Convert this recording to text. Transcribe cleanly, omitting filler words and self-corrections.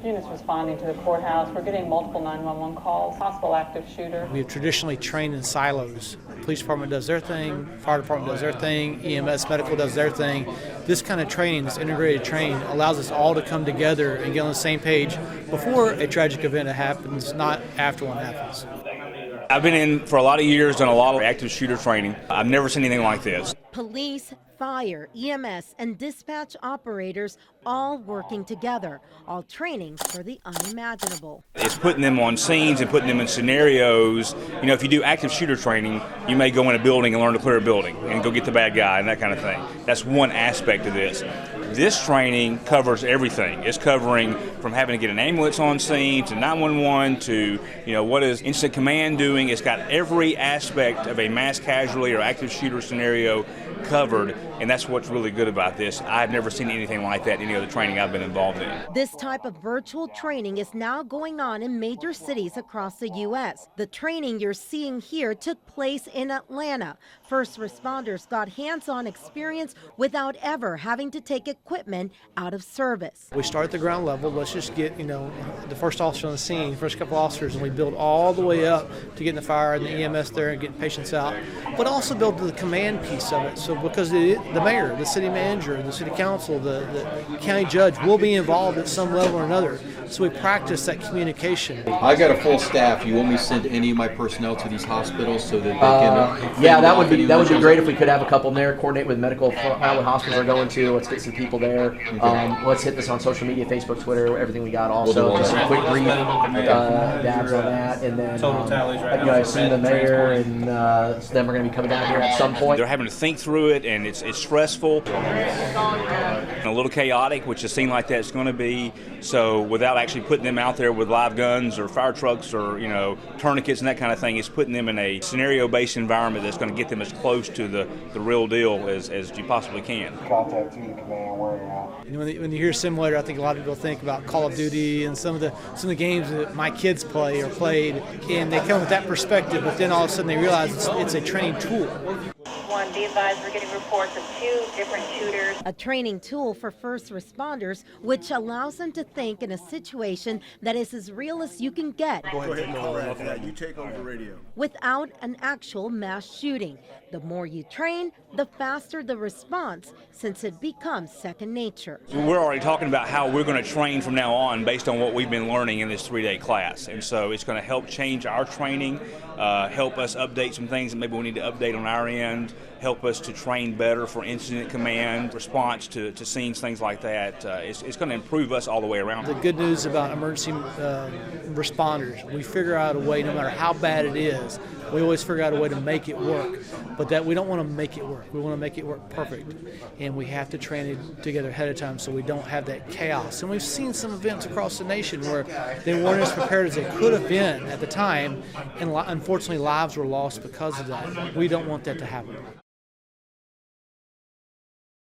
units responding to the courthouse. We're getting multiple 911 calls, possible active shooter. We have traditionally trained in silos. The police department does their thing, fire department does their thing, EMS medical does their thing. This kind of training, this integrated training, allows us all to come together and get on the same page before a tragic event happens, not after one happens. I've been in for a lot of years, done a lot of active shooter training. I've never seen anything like this. Police, fire, EMS, and dispatch operators all working together, all training for the unimaginable. It's putting them on scenes and putting them in scenarios. You know, if you do active shooter training, you may go in a building and learn to clear a building and go get the bad guy and that kind of thing. That's one aspect of this. This training covers everything. It's covering from having to get an ambulance on scene to 911 to, what is incident command doing. It's got every aspect of a mass casualty or active shooter scenario covered, and that's what's really good about this. I've never seen anything like that in any other training I've been involved in. This type of virtual training is now going on in major cities across the U.S. The training you're seeing here took place in Atlanta. First responders got hands-on experience without ever having to take equipment out of service. We start at the ground level. Let's just get, the first officer on the scene, first couple officers, and we build all the way up to getting the fire and the EMS there and getting patients out, but also build the command piece of it. So because the mayor, the city manager, the city council, the county judge will be involved at some level or another. So we practice that communication. I got a full staff. You want me to send any of my personnel to these hospitals so that they can? Yeah, that would be great if we could have a couple in there. Coordinate with medical what hospitals are going to. Let's get some people there. Let's hit this on social media, Facebook, Twitter, everything we got. Also, just some quick briefing dabs on that, and then total tallies right now. I've seen the mayor, and so then we're going to be coming down here at some point. They're having to think through it, and it's stressful and a little chaotic, which a scene like that is going to be. So without actually putting them out there with live guns or fire trucks or tourniquets and that kind of thing, it's putting them in a scenario-based environment that's going to get them as close to the real deal as you possibly can. Contact team command where you're at. When you hear simulator, I think a lot of people think about Call of Duty and some of the games that my kids play or played, and they come with that perspective, but then all of a sudden they realize it's a training tool. One, be advised, we're getting reports of 2 different shooters. A training tool for first responders, which allows them to think in a situation that is as real as you can get. Go ahead, you take over the radio. Without an actual mass shooting. The more you train, the faster the response, since it becomes second nature. We're already talking about how we're going to train from now on based on what we've been learning in this 3-day class. And so it's going to help change our training, help us update some things that maybe we need to update on our end, help us to train better for incident command, response to scenes, things like that. It's going to improve us all the way around. The good news about emergency responders, we figure out a way, no matter how bad it is, we always figure out a way to make it work. But that we don't want to make it work. We want to make it work perfect. And we have to train it together ahead of time so we don't have that chaos. And we've seen some events across the nation where they weren't as prepared as they could have been at the time, and unfortunately lives were lost because of that. We don't want that to happen.